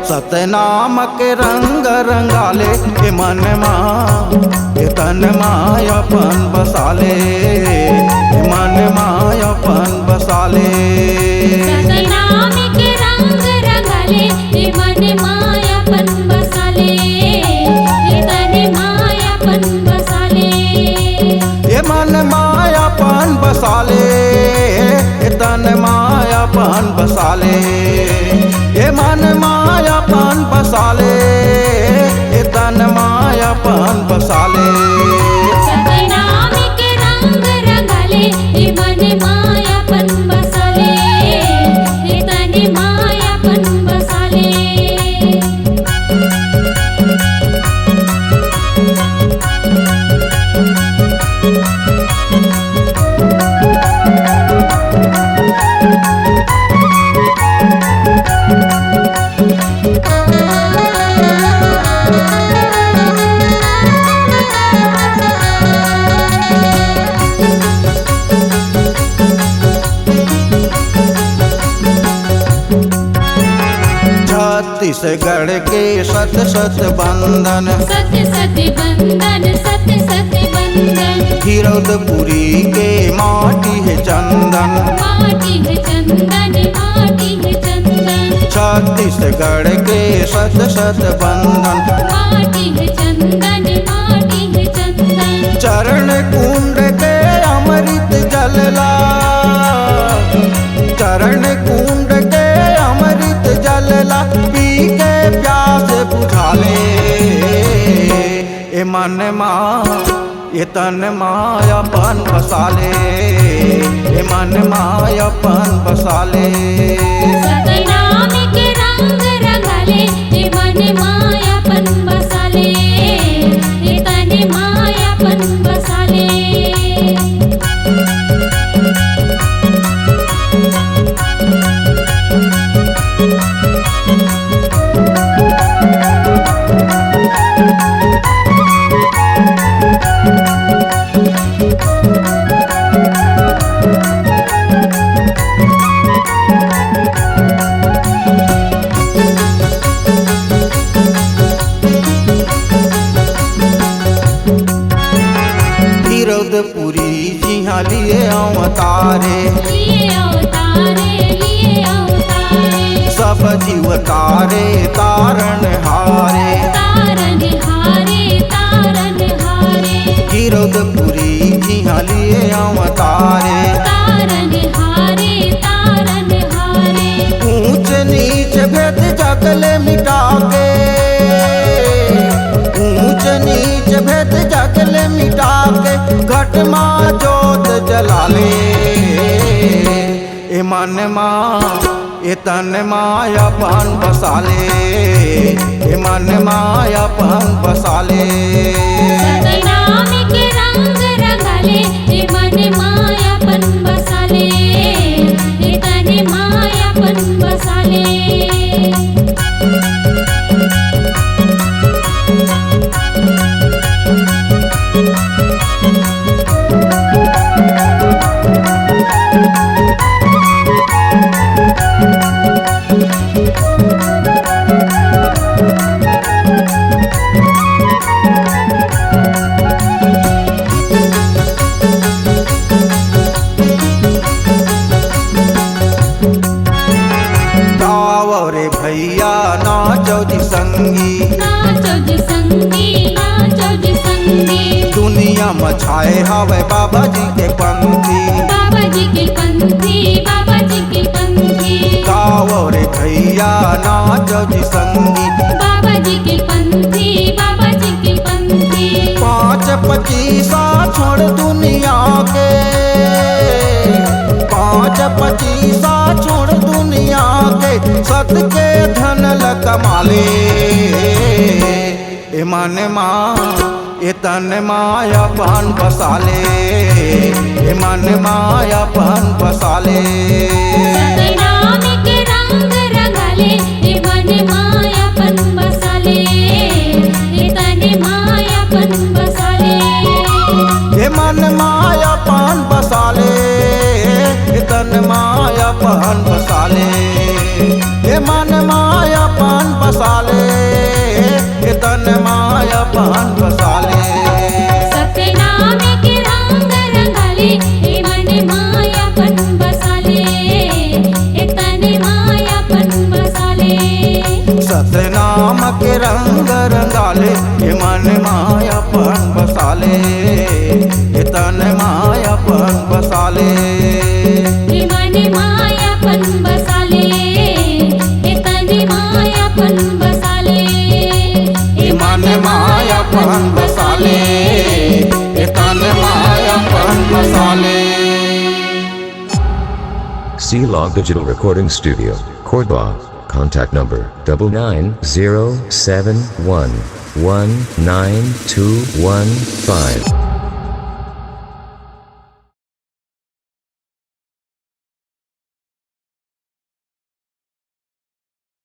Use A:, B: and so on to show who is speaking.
A: सतनाम के रंग रंगाले के मन के तन मायापन बसाले मन मायापन बसाले
B: सतनाम के रंग रंगाले के मन मायापन बसाले तन मायापन बसाले
A: मन मायापन बसाले तन मायापन बसाले मन मायापन बसाले तन मायापन बसाले
B: सतनाम के रंग रंगाले मन मायापन बसाले तन मायापन बसाले
A: छत्तीसगढ़ के सत सत बंधन
B: सत सत बंधन सत सत बंधन
A: गिरौदपुरी के माटी है चंदन
B: माटी है चंदन माटी है चंदन
A: छत्तीसगढ़ के सत सत बंधन
B: माटी है चंदन माटी है चंदन
A: चरण कुंड के अमृत जलला चरण कुंड के अमृत जलला पी के प्यास बुझाले ए मन ये तन मायापन बसाले ए मन मायापन बसाले
B: सतनाम के रंग रंगाले मन मायापन बसाले तन मायापन बसाले
A: गिरौदपुरी जिहाँ लिए अवतारे सब जीव तारे तारण हारे गिरौदपुरी जिहाँ लिए अवतारे ऊंच नीच भेद जगले मिटा के ऊंच नीच भेद जगले मिटा के घट माँ जोत जलाले ए मन ये तन मायापन बसाले ए मन मायापन बसाले
B: सतनाम के रंग रंगाले मन मायापन बसाले तन मायापन बसाले
A: रे भैया नाचो जी संगी दुनिया मछाए हवे बाबा जी के पंथी गाओ रे भैया नाचो जी संगी पाँच पचीसा छोड़ दुनिया के पाँच पचीसा छोड़ दुनिया के सत के धन ल कमाले ए मन ये तन मायापन बसाले ए मन मायापन बसाले
B: सतनाम के रंग रंगाले मन मायापन बसाले तन मायापन बसाले
A: ए मन मायापन बसाले तन माया मायापन बसाले हे मन मायापन बसाले हे तन मायापन बसाले
B: सतनाम के रंग रंगाले हे मन मायापन बसाले हे तन मायापन बसाले
A: सतनाम के रंग रंगाले हे मन मायापन बसाले हे तन मायापन बसाले
B: हे मन मायापन बसाले हे तन मायापन बसाले
A: हे मन मायापन बसाले हे तन मायापन बसाले
C: C-Log Digital Recording Studio, Cordoba. Contact number 9907119215.